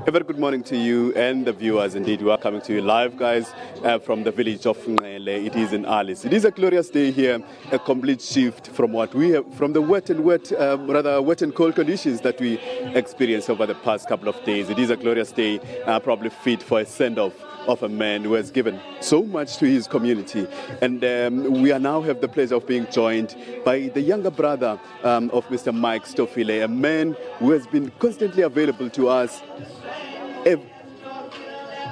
A very good morning to you and the viewers. Indeed, we are coming to you live, guys, from the village of Ngele. It is in Alice. It is a glorious day here, a complete shift from what we have, from the wet and cold conditions that we experienced over the past couple of days. It is a glorious day, probably fit for a send-off of a man who has given so much to his community. And we now have the pleasure of being joined by the younger brother of Mr. Mike Stofile, a man who has been constantly available to us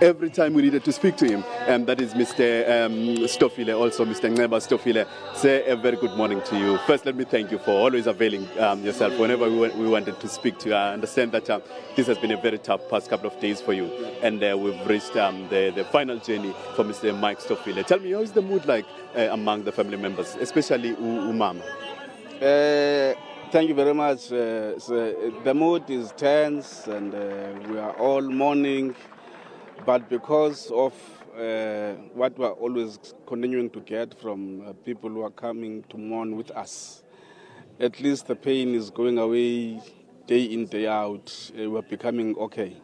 every time we needed to speak to him. That is Mr. Stofile, also Mr. Stofile. Say a very good morning to you. First, let me thank you for always availing yourself whenever we wanted to speak to you. I understand that this has been a very tough past couple of days for you, and we've reached the final journey for Mr. Mike Stofile. Tell me, how is the mood like among the family members, especially Umama? Thank you very much. So the mood is tense, and we are all mourning. But because of what we are always continuing to get from people who are coming to mourn with us, at least the pain is going away day in, day out. We're becoming okay,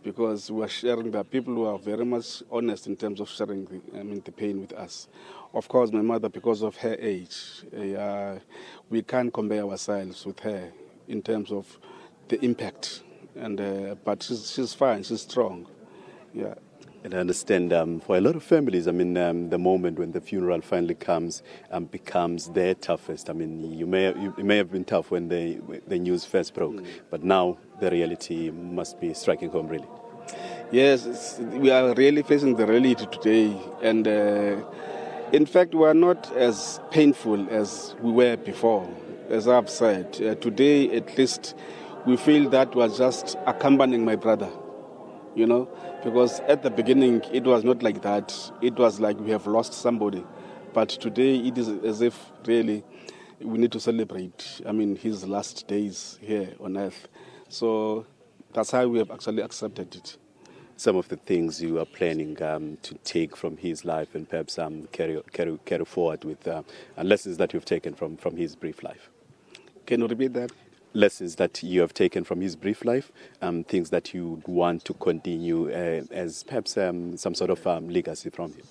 because we are sharing. There are people who are very much honest in terms of sharing the pain with us. Of course, my mother, because of her age, we can't compare ourselves with her in terms of the impact. But she's fine, she's strong. Yeah. And I understand for a lot of families, the moment when the funeral finally comes becomes their toughest. It may have been tough when the news first broke, but now the reality must be striking home, really. Yes, we are really facing the reality today, and in fact, we are not as painful as we were before. As I've said, today at least we feel that we are just accompanying my brother, because at the beginning it was not like that. It was like we have lost somebody. But today it is as if really we need to celebrate, his last days here on earth. So that's how we have actually accepted it. Some of the things you are planning to take from his life and perhaps carry forward with lessons that you've taken from his brief life. Can you repeat that? Lessons that you have taken from his brief life, things that you want to continue as perhaps some sort of legacy from him.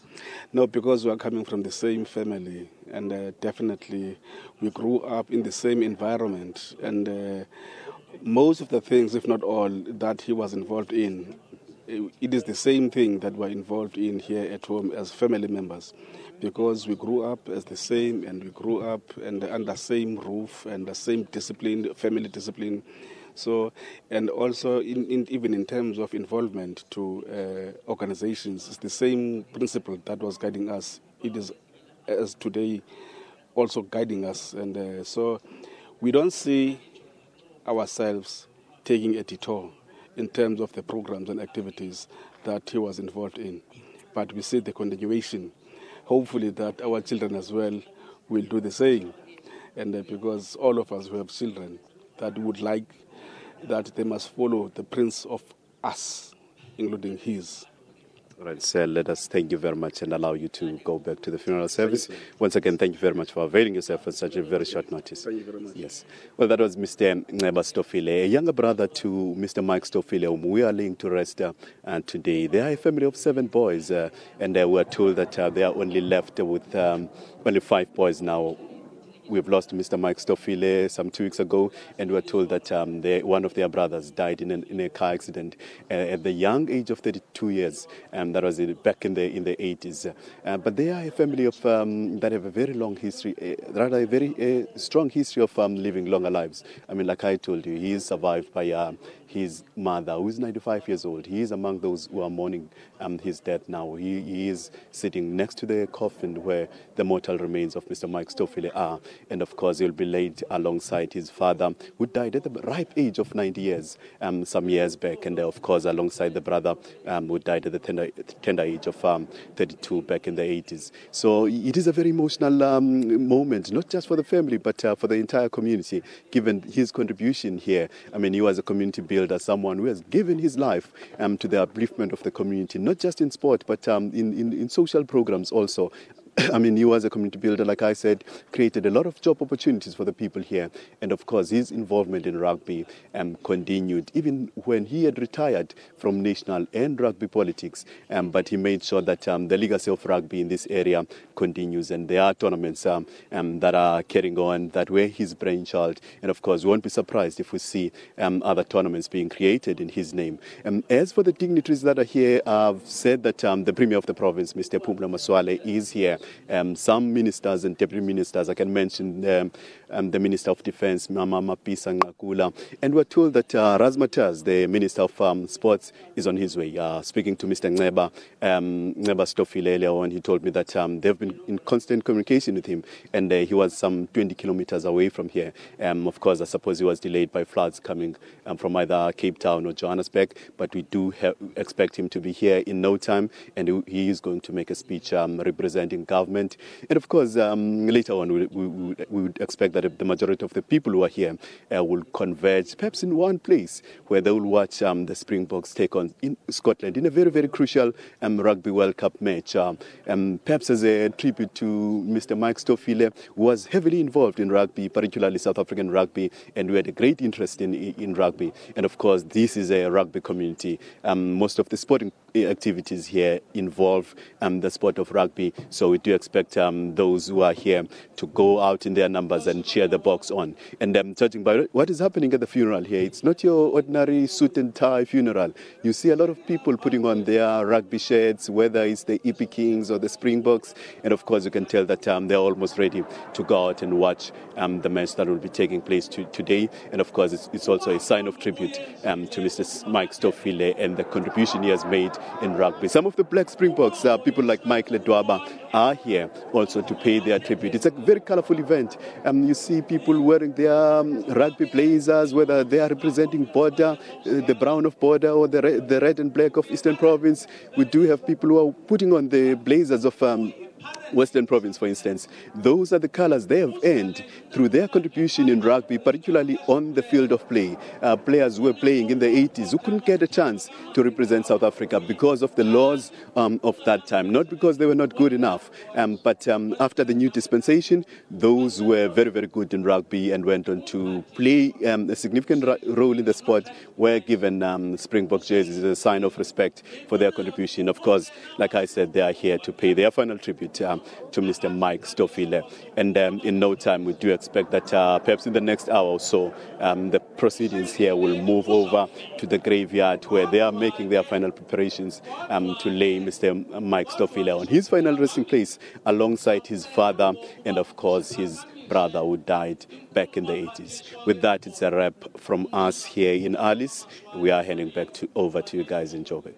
No, because we are coming from the same family, and definitely we grew up in the same environment, and most of the things, if not all, that he was involved in, it is the same thing that we're involved in here at home as family members, because we grew up as the same, and we grew up under the same roof and the same discipline, family discipline. So, and also even in terms of involvement to organizations, it's the same principle that was guiding us. It is as today also guiding us, and so we don't see ourselves taking a detour in terms of the programs and activities that he was involved in. But we see the continuation. Hopefully that our children as well will do the same. And because all of us who have children that would like that they must follow the prince of us, including his. All right, sir, let us thank you very much and allow you to go back to the funeral service. Once again, thank you very much for availing yourself on such a very short notice. Thank you very much. Yes. Well, that was Mr. Stofile, a younger brother to Mr. Mike Stofile, whom we are laying to rest today. They are a family of 7 boys, and we are told that they are only left with only 5 boys now. We've lost Mr. Mike Stofile some 2 weeks ago, and we were told that one of their brothers died in a car accident at the young age of 32 years. That was back in the 80s. But they are a family of that have a very long history, rather a very strong history of living longer lives. Like I told you, he is survived by his mother, who is 95 years old. He is among those who are mourning his death now. He is sitting next to the coffin where the mortal remains of Mr. Mike Stofile are. And of course, he'll be laid alongside his father, who died at the ripe age of 90 years some years back. And of course, alongside the brother who died at the tender age of 32 back in the 80s. So it is a very emotional moment, not just for the family, but for the entire community, given his contribution here. He was a community builder, someone who has given his life to the upliftment of the community, not just in sport, but in social programs also. I mean, he was a community builder, like I said, created a lot of job opportunities for the people here. And of course, his involvement in rugby continued, even when he had retired from national and rugby politics. But he made sure that the legacy of rugby in this area continues. And there are tournaments that are carrying on that were his brainchild. And of course, we won't be surprised if we see other tournaments being created in his name. As for the dignitaries that are here, I've said that the Premier of the province, Mr. Phumla Masualle, is here. Some ministers and deputy ministers, I can mention the Minister of Defence, Mama Mapisa Ngakula, and we're told that Razmataz, the Minister of Sports, is on his way. Speaking to Mr. Ngeba Stofile earlier on, he told me that they've been in constant communication with him, and he was some 20 kilometers away from here. Of course, I suppose he was delayed by floods coming from either Cape Town or Johannesburg, but we do expect him to be here in no time, and he is going to make a speech representing government. And of course, later on, we would expect that the majority of the people who are here will converge, perhaps in one place, where they will watch the Springboks take on in Scotland in a very, very crucial Rugby World Cup match. Perhaps as a tribute to Mr. Mike Stofile, who was heavily involved in rugby, particularly South African rugby, and we had a great interest in rugby. And of course, this is a rugby community. Most of the sporting activities here involve the sport of rugby, so we do expect those who are here to go out in their numbers and cheer the Boks on. And judging by what is happening at the funeral here, it's not your ordinary suit and tie funeral. You see a lot of people putting on their rugby shirts, whether it's the EP Kings or the Springboks, and of course you can tell that they're almost ready to go out and watch the match that will be taking place today. And of course it's also a sign of tribute to Mr. Mike Stofile and the contribution he has made in rugby. Some of the Black Springboks, people like Mike Ledwaba, are here also to pay their tribute. It's a very colorful event. You see people wearing their rugby blazers, whether they are representing Border, the brown of Border, or the red and black of Eastern Province. We do have people who are putting on the blazers of Western Province, for instance. Those are the colors they have earned through their contribution in rugby, particularly on the field of play. Players who were playing in the 80s who couldn't get a chance to represent South Africa because of the laws of that time, not because they were not good enough, but after the new dispensation, those who were very, very good in rugby and went on to play a significant role in the sport were given Springbok jerseys as a sign of respect for their contribution. Of course, like I said, they are here to pay their final tribute to Mr. Mike Stofile. And in no time, we do expect that perhaps in the next hour or so, the proceedings here will move over to the graveyard where they are making their final preparations to lay Mr. Mike Stofile on his final resting place alongside his father and, of course, his brother who died back in the 80s. With that, it's a wrap from us here in Alice. We are heading back over to you guys in Joburg.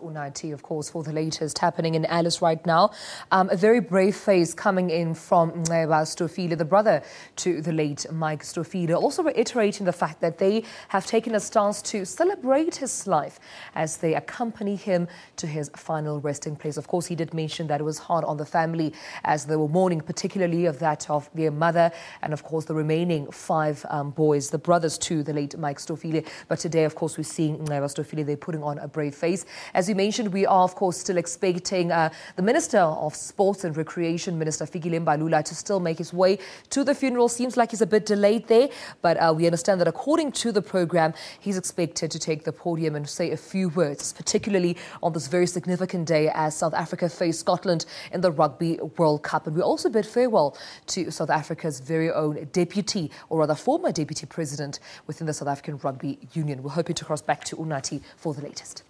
Unathi, of course, for the latest happening in Alice right now. A very brave face coming in from Nceba Stofile, the brother to the late Mike Stofile, also reiterating the fact that they have taken a stance to celebrate his life as they accompany him to his final resting place. Of course, he did mention that it was hard on the family as they were mourning, particularly of that of their mother and, of course, the remaining 5 boys, the brothers to the late Mike Stofile. But today, of course, we're seeing Nceba Stofile, they're putting on a brave face. As you mentioned, we are, of course, still expecting the Minister of Sports and Recreation, Minister Fikile Mbalula, to still make his way to the funeral. Seems like he's a bit delayed there, but we understand that according to the program, he's expected to take the podium and say a few words, particularly on this very significant day as South Africa face Scotland in the Rugby World Cup. And we also bid farewell to South Africa's very own deputy, or rather former deputy president within the South African Rugby Union. We're hoping to cross back to Unathi for the latest.